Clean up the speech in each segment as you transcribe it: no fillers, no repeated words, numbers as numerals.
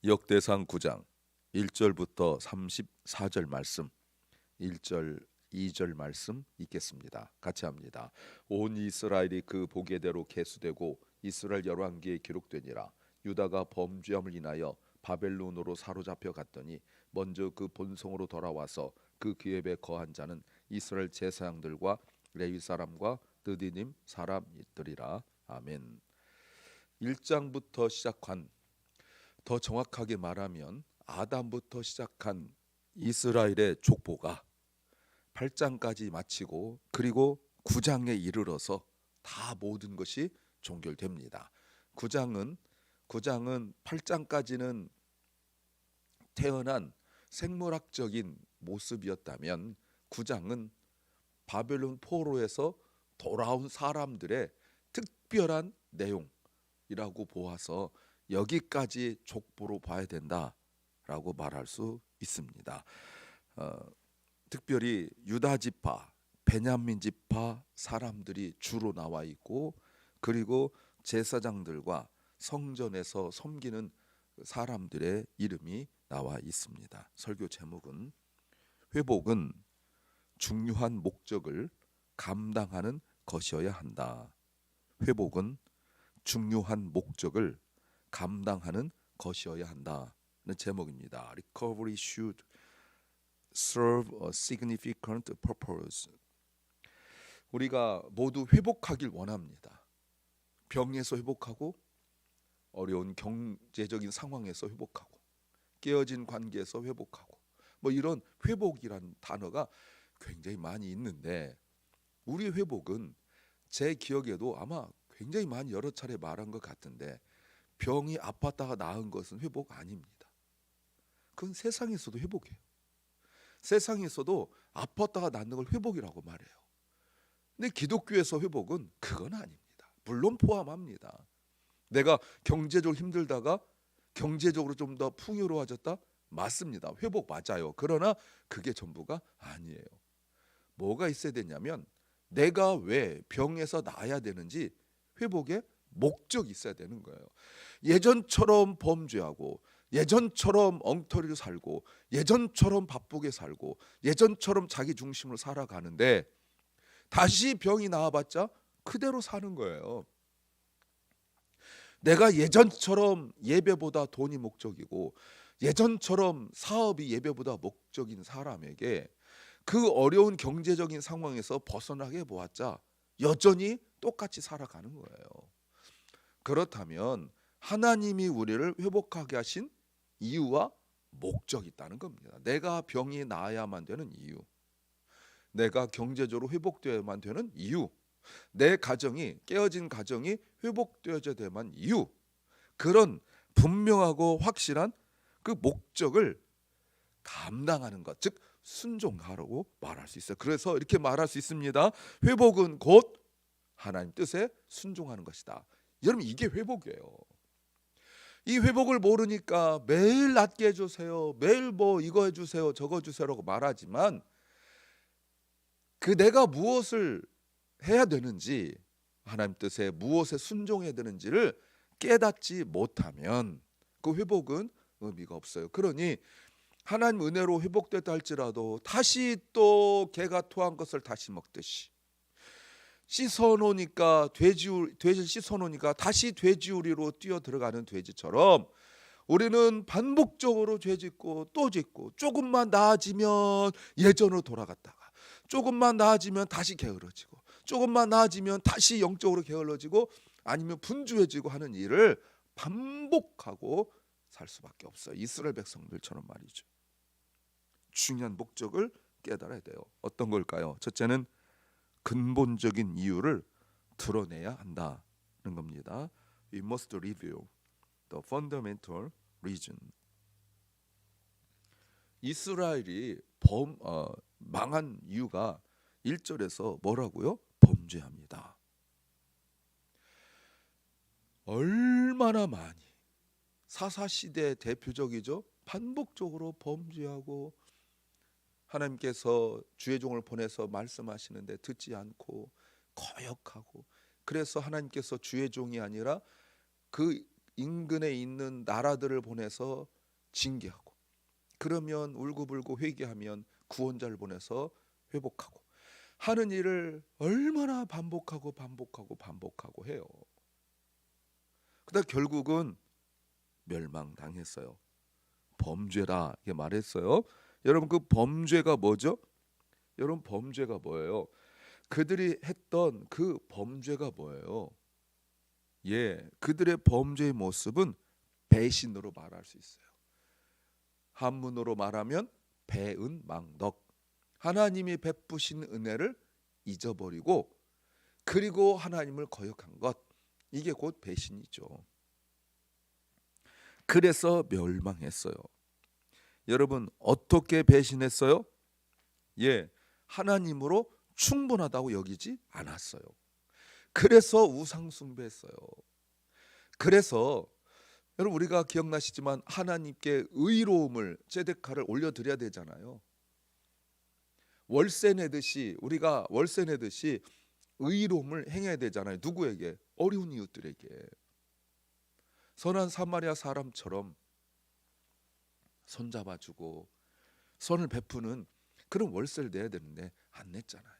역대상 9장 1절부터 34절 말씀, 1절 2절 말씀 읽겠습니다. 같이 합니다. 온 이스라엘이 그 보게대로 계수되고 이스라엘 열왕기에 기록되니라. 유다가 범죄함을 인하여 바벨론으로 사로잡혀 갔더니 먼저 그 본성으로 돌아와서 그 기업에 거한 자는 이스라엘 제사장들과 레위 사람과 느디님 사람이더리라. 아멘. 1장부터 시작한, 더 정확하게 말하면 아담부터 시작한 이스라엘의 족보가 8장까지 마치고 그리고 9장에 이르러서 다 모든 것이 종결됩니다. 9장은 8장까지는 태어난 생물학적인 모습이었다면 9장은 바벨론 포로에서 돌아온 사람들의 특별한 내용이라고 보아서 여기까지 족보로 봐야 된다라고 말할 수 있습니다. 특별히 유다 지파, 베냐민 지파 사람들이 주로 나와 있고 그리고 제사장들과 성전에서 섬기는 사람들의 이름이 나와 있습니다. 설교 제목은 회복은 중요한 목적을 감당하는 것이어야 한다. 회복은 중요한 목적을 감당하는 것이어야 한다는 제목입니다. Recovery should serve a significant purpose. 우리가 모두 회복하길 원합니다. 병에서 회복하고 어려운 경제적인 상황에서 회복하고 깨어진 관계에서 회복하고 뭐 이런 회복이란 단어가 굉장히 많이 있는데 우리 회복은 제 기억에도 아마 굉장히 많이 여러 차례 말한 것 같은데 병이 아팠다가 나은 것은 회복 아닙니다. 그건 세상에서도 회복이에요. 세상에서도 아팠다가 낫는 걸 회복이라고 말해요. 근데 기독교에서 회복은 그건 아닙니다. 물론 포함합니다. 내가 경제적으로 힘들다가 경제적으로 좀 더 풍요로워졌다? 맞습니다. 회복 맞아요. 그러나 그게 전부가 아니에요. 뭐가 있어야 되냐면 내가 왜 병에서 나아야 되는지 회복의 목적이 있어야 되는 거예요. 예전처럼 범죄하고 예전처럼 엉터리로 살고 예전처럼 바쁘게 살고 예전처럼 자기 중심으로 살아가는데 다시 병이 나와봤자 그대로 사는 거예요. 내가 예전처럼 예배보다 돈이 목적이고 예전처럼 사업이 예배보다 목적인 사람에게 그 어려운 경제적인 상황에서 벗어나게 보았자 여전히 똑같이 살아가는 거예요. 그렇다면 하나님이 우리를 회복하게 하신 이유와 목적이 있다는 겁니다. 내가 병이 나아야만 되는 이유, 내가 경제적으로 회복되어야만 되는 이유, 내 가정이 깨어진 가정이 회복되어야 되만 이유, 그런 분명하고 확실한 그 목적을 감당하는 것, 즉 순종하라고 말할 수 있어요. 그래서 이렇게 말할 수 있습니다. 회복은 곧 하나님 뜻에 순종하는 것이다. 여러분 이게 회복이에요. 이 회복을 모르니까 매일 낫게 해주세요, 매일 뭐 이거 해주세요 저거 해주세요라고 말하지만 그 내가 무엇을 해야 되는지 하나님 뜻에 무엇에 순종해야 되는지를 깨닫지 못하면 그 회복은 의미가 없어요. 그러니 하나님 은혜로 회복됐다 할지라도 다시 또 개가 토한 것을 다시 먹듯이 씻어놓으니까 돼지를 씻어놓으니까 다시 돼지우리로 뛰어 들어가는 돼지처럼 우리는 반복적으로 죄 짓고 또 짓고 조금만 나아지면 예전으로 돌아갔다가 조금만 나아지면 다시 게을러지고 조금만 나아지면 다시 영적으로 게을러지고 아니면 분주해지고 하는 일을 반복하고 살 수밖에 없어요. 이스라엘 백성들처럼 말이죠. 중요한 목적을 깨달아야 돼요. 어떤 걸까요? 첫째는 근본적인 이유를 드러내야 한다는 겁니다. We must reveal the fundamental reason. 이스라엘이 망한 이유가 1절에서 뭐라고요? 범죄합니다. 얼마나 많이 사사시대 대표적이죠. 반복적으로 범죄하고 하나님께서 주의 종을 보내서 말씀하시는데 듣지 않고 거역하고 그래서 하나님께서 주의 종이 아니라 그 인근에 있는 나라들을 보내서 징계하고, 그러면 울고불고 회개하면 구원자를 보내서 회복하고 하는 일을 얼마나 반복하고 해요. 그러다 결국은 멸망당했어요. 범죄다 이렇게 말했어요. 여러분, 그 범죄가 뭐죠? 여러분, 범죄가 뭐예요? 그들이 했던 그 범죄가 뭐예요? 예, 그들의 범죄의 모습은 배신으로 말할 수 있어요. 한문으로 말하면 배은망덕. 하나님이 베푸신 은혜를 잊어버리고, 그리고 하나님을 거역한 것, 이게 곧 배신이죠. 그래서 멸망했어요. 여러분, 어떻게 배신했어요? 예, 하나님으로 충분하다고 여기지 않았어요. 그래서 우상 숭배했어요. 그래서 여러분, 우리가 기억나시지만 하나님께 의로움을, 제데카를 올려드려야 되잖아요. 월세 내듯이, 우리가 월세 내듯이 의로움을 행해야 되잖아요. 누구에게? 어려운 이웃들에게. 선한 사마리아 사람처럼 손잡아주고 선을 베푸는 그런 월세를 내야 되는데 안 냈잖아요.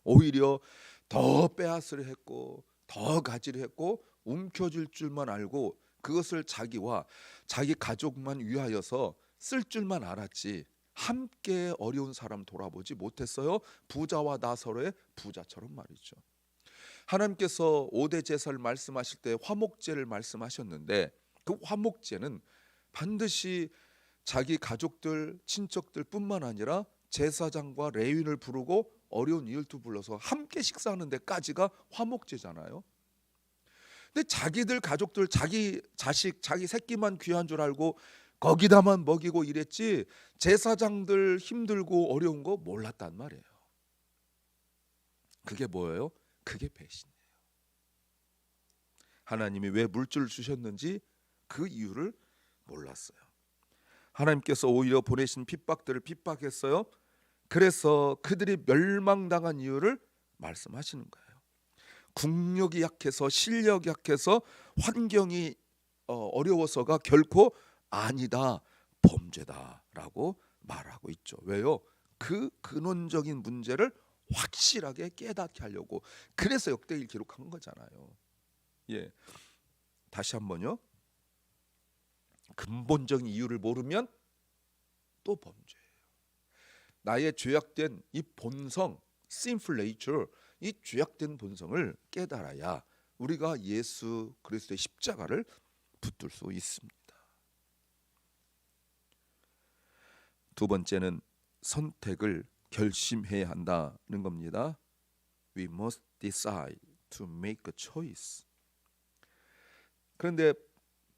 오히려 더 빼앗으려 했고, 더 가지려 했고, 움켜쥘 줄만 알고 그것을 자기와 자기 가족만 위하여서 쓸 줄만 알았지, 함께 어려운 사람 돌아보지 못했어요. 부자와 나사로의 부자처럼 말이죠. 하나님께서 5대 제사를 말씀하실 때 화목제를 말씀하셨는데, 그 화목제는 반드시 자기 가족들, 친척들 뿐만 아니라 제사장과 레위인을 부르고 어려운 이웃도 불러서 함께 식사하는 데까지가 화목제잖아요. 근데 자기들 가족들, 자기 자식, 자기 새끼만 귀한 줄 알고 거기다만 먹이고 이랬지, 제사장들 힘들고 어려운 거 몰랐단 말이에요. 그게 뭐예요? 그게 배신이에요. 하나님이 왜 물질을 주셨는지 그 이유를 몰랐어요. 하나님께서 오히려 보내신 핍박들을 핍박했어요. 그래서 그들이 멸망당한 이유를 말씀하시는 거예요. 국력이 약해서, 실력이 약해서, 환경이 어려워서가 결코 아니다, 범죄다라고 말하고 있죠. 왜요? 그 근원적인 문제를 확실하게 깨닫게 하려고, 그래서 역대기를 기록한 거잖아요. 예, 다시 한번요. 근본적인 이유를 모르면 또 범죄예요. 나의 죄악된 이 본성, sinful nature, 이 죄악된 본성을 깨달아야 우리가 예수 그리스도의 십자가를 붙들 수 있습니다. 두 번째는 선택을 결심해야 한다는 겁니다. We must decide to make a choice. 그런데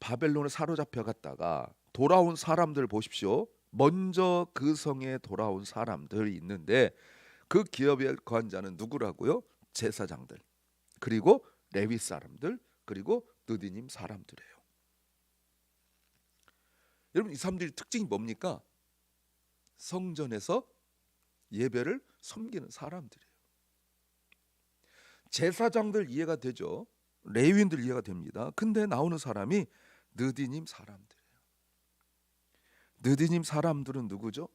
바벨론을 사로잡혀 갔다가 돌아온 사람들 보십시오. 먼저 그 성에 돌아온 사람들이 있는데, 그 기업의 관자는 누구라고요? 제사장들, 그리고 레위 사람들, 그리고 느디님 사람들이에요. 여러분, 이 사람들의 특징이 뭡니까? 성전에서 예배를 섬기는 사람들이에요. 제사장들 이해가 되죠. 레위인들 이해가 됩니다. 근데 나오는 사람이 느디님 사람들이에요. 느디님 사람들은 누구죠?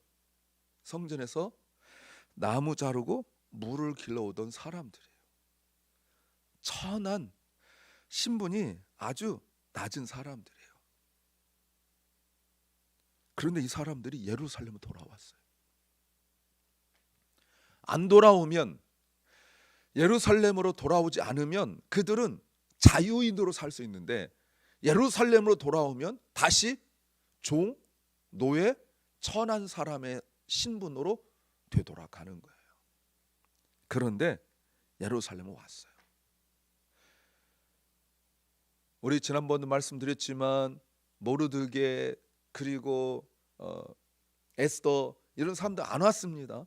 성전에서 나무 자르고 물을 길러오던 사람들이에요. 천한 신분이 아주 낮은 사람들이에요. 그런데 이 사람들이 예루살렘으로 돌아왔어요. 안 돌아오면, 예루살렘으로 돌아오지 않으면 그들은 자유인으로 살 수 있는데, 예루살렘으로 돌아오면 다시 종, 노예, 천한 사람의 신분으로 되돌아가는 거예요. 그런데 예루살렘에 왔어요. 우리 지난번도 말씀드렸지만 모르드게, 그리고 에스더, 이런 사람들 안 왔습니다.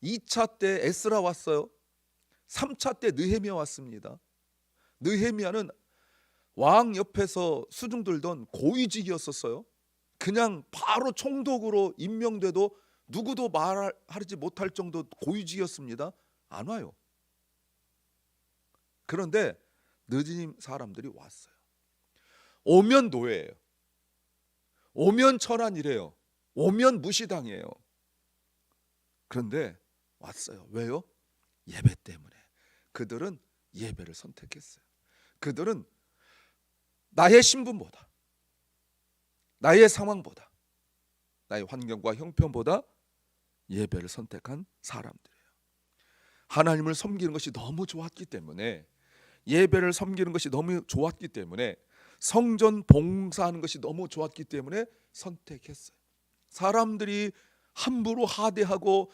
2차 때 에스라 왔어요. 3차 때 느헤미야 왔습니다. 느헤미야는 왕 옆에서 수중 들던 고위직이었었어요. 그냥 바로 총독으로 임명돼도 누구도 말하지 못할 정도 고위직이었습니다. 안 와요. 그런데 느디님 사람들이 왔어요. 오면 노예예요. 오면 천한이래요. 오면 무시당해요. 그런데 왔어요. 왜요? 예배 때문에. 그들은 예배를 선택했어요. 그들은 나의 신분보다, 나의 상황보다, 나의 환경과 형편보다 예배를 선택한 사람들이에요. 하나님을 섬기는 것이 너무 좋았기 때문에, 예배를 섬기는 것이 너무 좋았기 때문에, 성전 봉사하는 것이 너무 좋았기 때문에 선택했어요. 사람들이 함부로 하대하고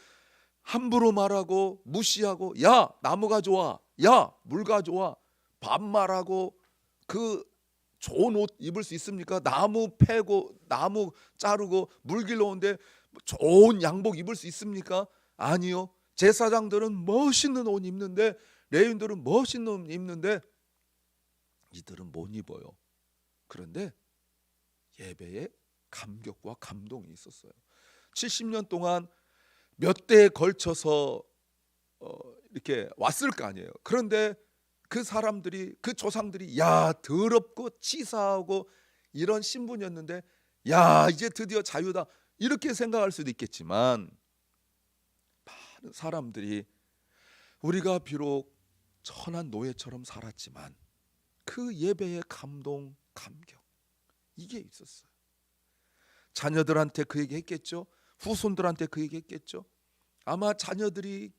함부로 말하고 무시하고, 야 나무가 좋아, 야 물가 좋아, 반말하고, 그 좋은 옷 입을 수 있습니까? 나무 패고 나무 자르고 물 길러 오는데 좋은 양복 입을 수 있습니까? 아니요. 제사장들은 멋있는 옷 입는데, 레위인들은 멋있는 옷 입는데 이들은 못 입어요. 그런데 예배에 감격과 감동이 있었어요. 70년 동안 몇 대에 걸쳐서 이렇게 왔을 거 아니에요. 그런데 그 사람들이, 그 조상들이 야 더럽고 치사하고 이런 신분이었는데, 야 이제 드디어 자유다 이렇게 생각할 수도 있겠지만, 많은 사람들이 우리가 비록 천한 노예처럼 살았지만 그 예배의 감동, 감격, 이게 있었어요. 자녀들한테 그 얘기 했겠죠. 후손들한테 그 얘기 했겠죠. 아마 자녀들이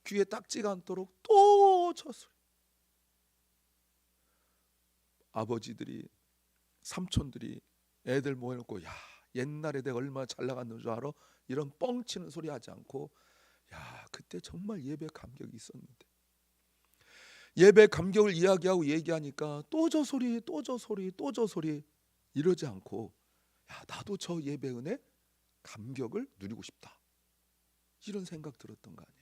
귀에 딱지가 않도록 또 저 소리, 아버지들이, 삼촌들이 애들 모여놓고, 야 옛날에 내가 얼마나 잘 나갔는 줄 알아? 이런 뻥치는 소리 하지 않고, 야 그때 정말 예배 감격이 있었는데, 예배 감격을 이야기하고 얘기하니까 또 저 소리, 또 저 소리, 또 저 소리 이러지 않고, 야 나도 저 예배 은혜 감격을 누리고 싶다, 이런 생각 들었던 거 아니에요.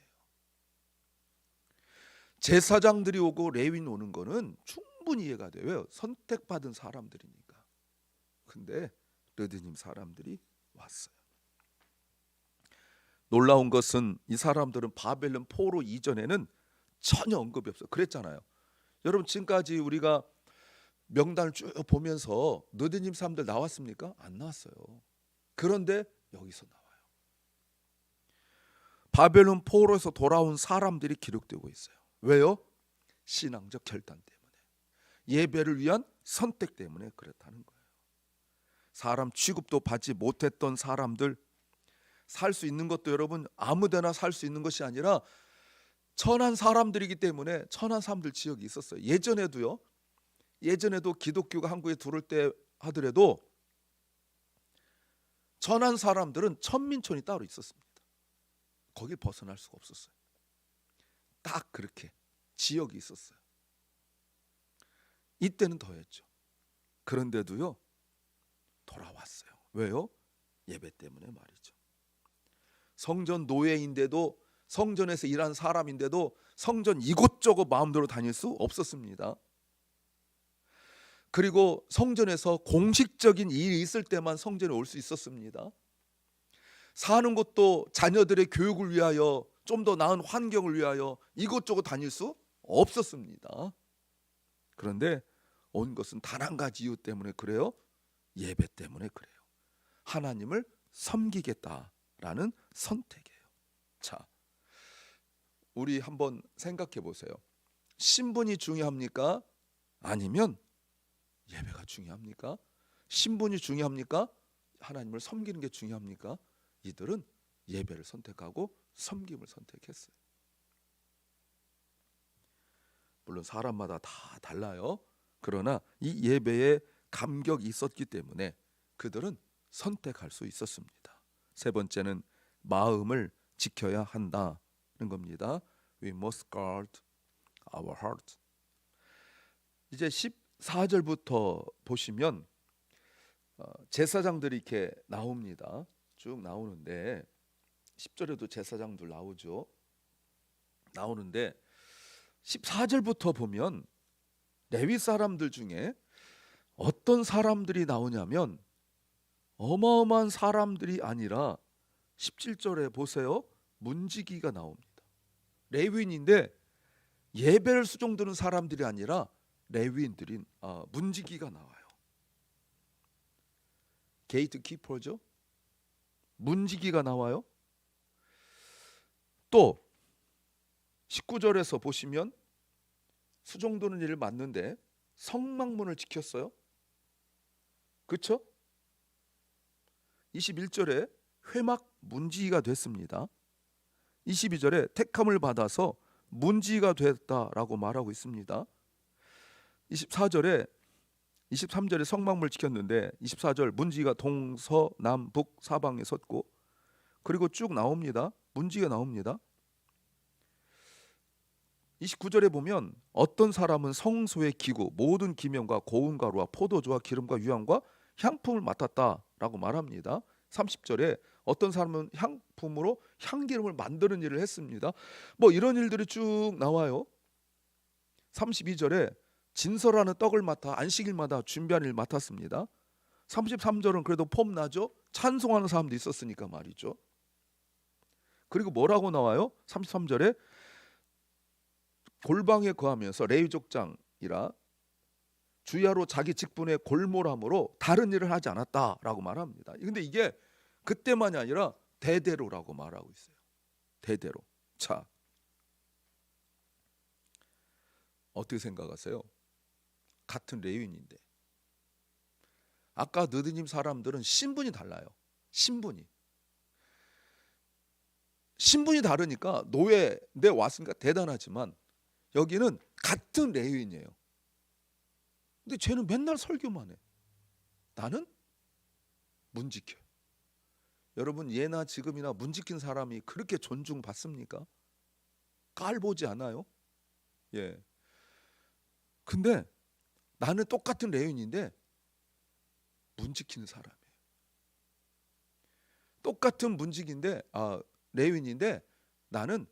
제사장들이 오고 레위인 오는 거는 충분히 이해가 돼요. 선택받은 사람들이니까. 근데 르드님 사람들이 왔어요. 놀라운 것은 이 사람들은 바벨론 포로 이전에는 전혀 언급이 없어요. 그랬잖아요. 여러분 지금까지 우리가 명단을 쭉 보면서 르드님 사람들 나왔습니까? 안 나왔어요. 그런데 여기서 나와요. 바벨론 포로에서 돌아온 사람들이 기록되고 있어요. 왜요? 신앙적 결단 때문에, 예배를 위한 선택 때문에 그렇다는 거예요. 사람 취급도 받지 못했던 사람들, 살 수 있는 것도 여러분 아무데나 살 수 있는 것이 아니라 천한 사람들이기 때문에 천한 사람들 지역이 있었어요. 예전에도 기독교가 한국에 들어올 때 하더라도 천한 사람들은 천민촌이 따로 있었습니다. 거길 벗어날 수가 없었어요. 딱 그렇게 지역이 있었어요. 이때는 더했죠. 그런데도요 돌아왔어요. 왜요? 예배 때문에 말이죠. 성전 노예인데도, 성전에서 일한 사람인데도 성전 이곳저곳 마음대로 다닐 수 없었습니다. 그리고 성전에서 공식적인 일이 있을 때만 성전에 올 수 있었습니다. 사는 곳도 자녀들의 교육을 위하여, 좀 더 나은 환경을 위하여 이곳저곳 다닐 수 없었습니다. 그런데 온 것은 단 한 가지 이유 때문에 그래요. 예배 때문에 그래요. 하나님을 섬기겠다라는 선택이에요. 자, 우리 한번 생각해 보세요. 신분이 중요합니까? 아니면 예배가 중요합니까? 신분이 중요합니까? 하나님을 섬기는 게 중요합니까? 이들은 예배를 선택하고 섬김을 선택했어요. 물론 사람마다 다 달라요. 그러나 이 예배에 감격이 있었기 때문에 그들은 선택할 수 있었습니다. 세 번째는 마음을 지켜야 한다는 겁니다. We must guard our heart. 이제 14절부터 보시면 제사장들이 이렇게 나옵니다. 쭉 나오는데 10절에도 제사장들 나오죠. 나오는데 14절부터 보면 레위 사람들 중에 어떤 사람들이 나오냐면 어마어마한 사람들이 아니라 17절에 보세요. 문지기가 나옵니다. 레위인인데 예배를 수종드는 사람들이 아니라 레위인들인 문지기가 나와요. 게이트 키퍼죠. 문지기가 나와요. 또 19절에서 보시면 수종도는 일을 맞는데 성막문을 지켰어요. 그렇죠? 21절에 회막 문지기가 됐습니다. 22절에 택함을 받아서 문지기가 됐다라고 말하고 있습니다. 23절에 성막문을 지켰는데 24절 문지기가 동서남북 사방에 섰고, 그리고 쭉 나옵니다. 문지기가 나옵니다. 29절에 보면 어떤 사람은 성소의 기구 모든 기명과 고운 가루와 포도주와 기름과 유향과 향품을 맡았다라고 말합니다. 30절에 어떤 사람은 향품으로 향기름을 만드는 일을 했습니다. 뭐 이런 일들이 쭉 나와요. 32절에 진설하는 떡을 맡아 안식일마다 준비하는 일을 맡았습니다. 33절은 그래도 폼나죠. 찬송하는 사람도 있었으니까 말이죠. 그리고 뭐라고 나와요? 33절에 골방에 거하면서 레위족장이라 주야로 자기 직분에 골몰함으로 다른 일을 하지 않았다라고 말합니다. 근데 이게 그때만이 아니라 대대로라고 말하고 있어요. 대대로. 자, 어떻게 생각하세요? 같은 레위인인데 아까 느드님 사람들은 신분이 달라요. 신분이 다르니까 노예인데 왔으니까 대단하지만 여기는 같은 레위인이에요. 근데 쟤는 맨날 설교만 해. 나는 문 지켜. 여러분 예나 지금이나 문 지킨 사람이 그렇게 존중받습니까? 깔보지 않아요? 예. 근데 나는 똑같은 레위인인데 문 지키는 사람이에요. 똑같은 문직인데 레위인인데 나는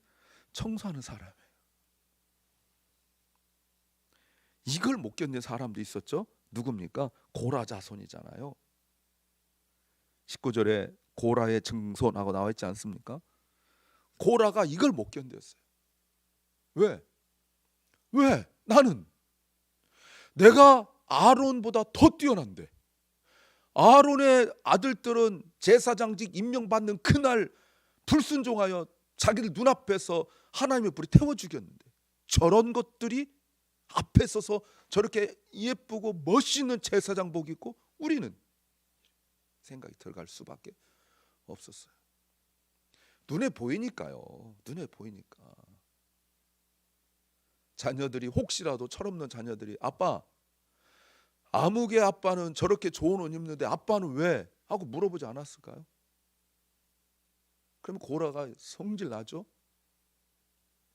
청소하는 사람이에요. 이걸 못 견딘 사람도 있었죠. 누굽니까? 고라 자손이잖아요. 19절에 고라의 증손하고 나와 있지 않습니까? 고라가 이걸 못 견뎠어요. 왜? 나는 내가 아론보다 더 뛰어난데 아론의 아들들은 제사장직 임명받는 그날 불순종하여 자기들 눈앞에서 하나님의 불이 태워 죽였는데 저런 것들이 앞에 서서 저렇게 예쁘고 멋있는 제사장복 입고 우리는 생각이 들어갈 수밖에 없었어요. 눈에 보이니까요. 눈에 보이니까. 자녀들이 혹시라도 철없는 자녀들이 아빠 아무개 아빠는 저렇게 좋은 옷 입는데 아빠는 왜? 하고 물어보지 않았을까요? 그러면 고라가 성질 나죠?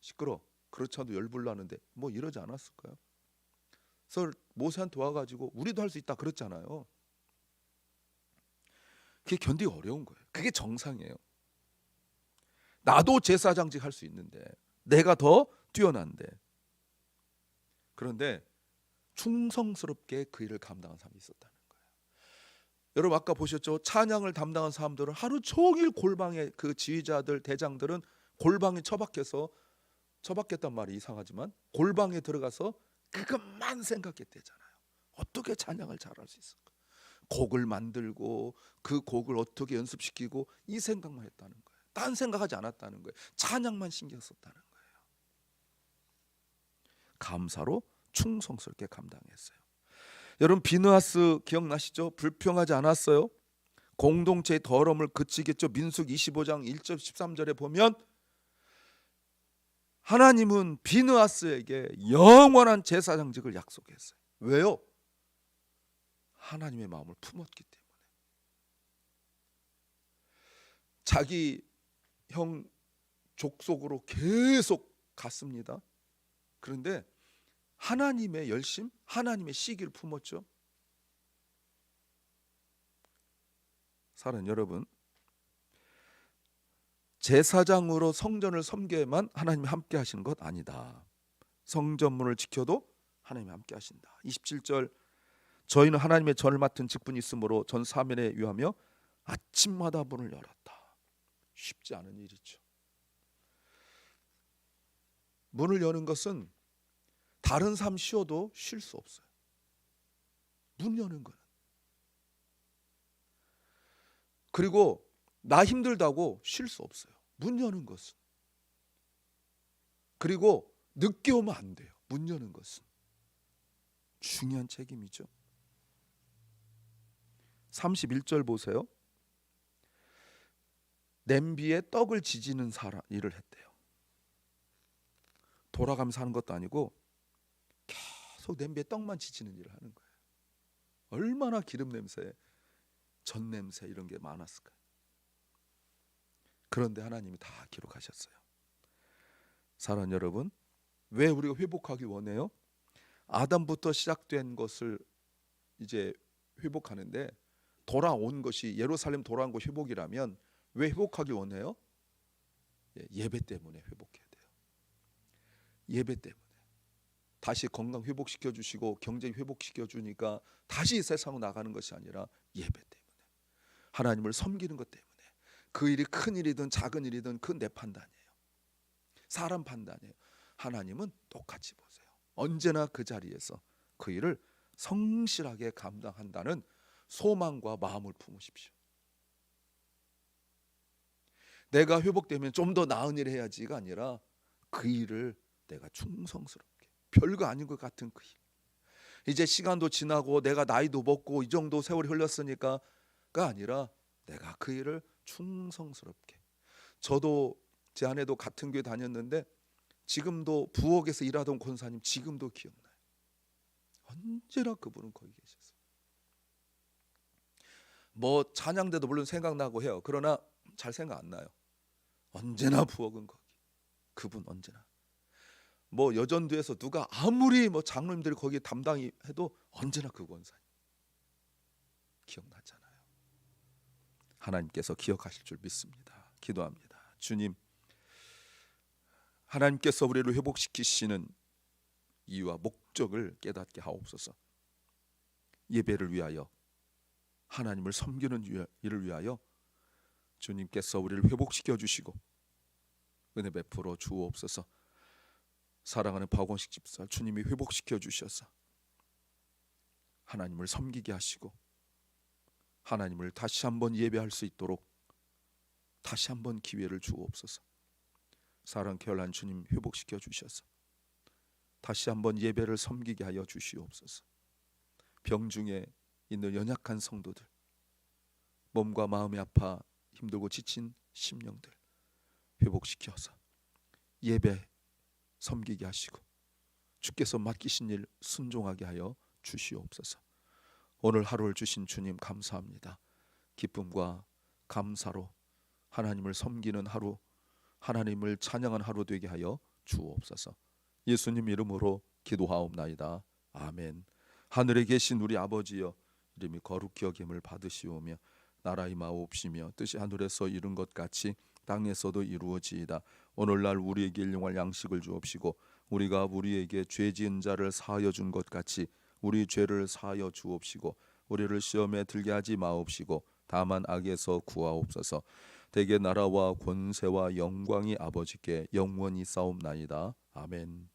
시끄러. 그렇지 않아도 열불 나는데 뭐 이러지 않았을까요? 그래서 모세한테 와가지고 우리도 할 수 있다 그랬잖아요. 그게 견디기 어려운 거예요. 그게 정상이에요. 나도 제사장직 할 수 있는데 내가 더 뛰어난데 그런데 충성스럽게 그 일을 감당한 사람이 있었다는 거예요. 여러분 아까 보셨죠? 찬양을 담당한 사람들은 하루 종일 골방에 그 지휘자들 대장들은 골방에 처박혔단 말이 이상하지만 골방에 들어가서 그것만 생각했대잖아요. 어떻게 찬양을 잘할 수 있을까? 곡을 만들고 그 곡을 어떻게 연습시키고 이 생각만 했다는 거예요. 딴 생각하지 않았다는 거예요. 찬양만 신경 썼다는 거예요. 감사로 충성스럽게 감당했어요. 여러분 비느하스 기억나시죠? 불평하지 않았어요. 공동체의 더러움을 그치겠죠. 민수기 25장 1절 13절에 보면 하나님은 비느하스에게 영원한 제사장직을 약속했어요. 왜요? 하나님의 마음을 품었기 때문에. 자기 형 족속으로 계속 갔습니다. 그런데 하나님의 열심, 하나님의 시기를 품었죠. 사랑하는 여러분, 제사장으로 성전을 섬겨야만 하나님이 함께 하시는 것 아니다. 성전문을 지켜도 하나님이 함께 하신다. 27절 저희는 하나님의 전을 맡은 직분이 있으므로 전 사면에 유하며 아침마다 문을 열었다. 쉽지 않은 일이죠. 문을 여는 것은 다른 삶 쉬어도 쉴 수 없어요. 문 여는 거는. 그리고 나 힘들다고 쉴 수 없어요. 문 여는 것은. 그리고 늦게 오면 안 돼요. 문 여는 것은. 중요한 책임이죠. 31절 보세요. 냄비에 떡을 지지는 사람 일을 했대요. 돌아가면서 하는 것도 아니고 계속 냄비에 떡만 지지는 일을 하는 거예요. 얼마나 기름 냄새, 전 냄새 이런 게 많았을까요? 그런데 하나님이 다 기록하셨어요. 사랑하는 여러분, 왜 우리가 회복하기 원해요? 아담부터 시작된 것을 이제 회복하는데, 돌아온 것이 예루살렘 돌아온 것 회복이라면 왜 회복하기 원해요? 예배 때문에 회복해야 돼요. 예배 때문에. 다시 건강 회복시켜 주시고 경제 회복시켜 주니까 다시 세상으로 나가는 것이 아니라 예배 때문에, 하나님을 섬기는 것 때문에. 그 일이 큰 일이든 작은 일이든 그건 내 판단이에요. 사람 판단이에요. 하나님은 똑같이 보세요. 언제나 그 자리에서 그 일을 성실하게 감당한다는 소망과 마음을 품으십시오. 내가 회복되면 좀 더 나은 일을 해야지가 아니라 그 일을 내가 충성스럽게, 별거 아닌 것 같은 그 일, 이제 시간도 지나고 내가 나이도 먹고 이 정도 세월이 흘렀으니까가 아니라 내가 그 일을 충성스럽게. 저도 제 아내도 같은 교회 다녔는데 지금도 부엌에서 일하던 권사님 지금도 기억나요. 언제나 그분은 거기 계셨어요. 뭐 찬양대도 물론 생각나고 해요. 그러나 잘 생각 안 나요. 언제나 부엌은 거기. 그분 언제나. 뭐 여전도에서 누가 아무리 뭐 장로님들이 거기 담당이 해도 언제나 그 권사님 기억나잖아요. 하나님께서 기억하실 줄 믿습니다. 기도합니다. 주님, 하나님께서 우리를 회복시키시는 이유와 목적을 깨닫게 하옵소서. 예배를 위하여, 하나님을 섬기는 일을 위하여 주님께서 우리를 회복시켜 주시고 은혜 베풀어 주옵소서. 사랑하는 박원식 집사, 주님이 회복시켜 주셔서 하나님을 섬기게 하시고 하나님을 다시 한번 예배할 수 있도록 다시 한번 기회를 주옵소서. 사랑 결란 주님 회복시켜 주셔서 다시 한번 예배를 섬기게 하여 주시옵소서. 병중에 있는 연약한 성도들, 몸과 마음이 아파 힘들고 지친 심령들 회복시켜서 예배 섬기게 하시고 주께서 맡기신 일 순종하게 하여 주시옵소서. 오늘 하루를 주신 주님 감사합니다. 기쁨과 감사로 하나님을 섬기는 하루, 하나님을 찬양한 하루 되게 하여 주옵소서. 예수님 이름으로 기도하옵나이다. 아멘. 하늘에 계신 우리 아버지여, 이름이 거룩히 여김을 받으시오며 나라 임하옵시며 뜻이 하늘에서 이룬 것 같이 땅에서도 이루어지이다. 오늘날 우리에게 일용할 양식을 주옵시고 우리가 우리에게 죄 지은 자를 사하여 준 것 같이 우리 죄를 사하여 주옵시고 우리를 시험에 들게 하지 마옵시고 다만 악에서 구하옵소서. 대개 나라와 권세와 영광이 아버지께 영원히 싸움나이다. 아멘.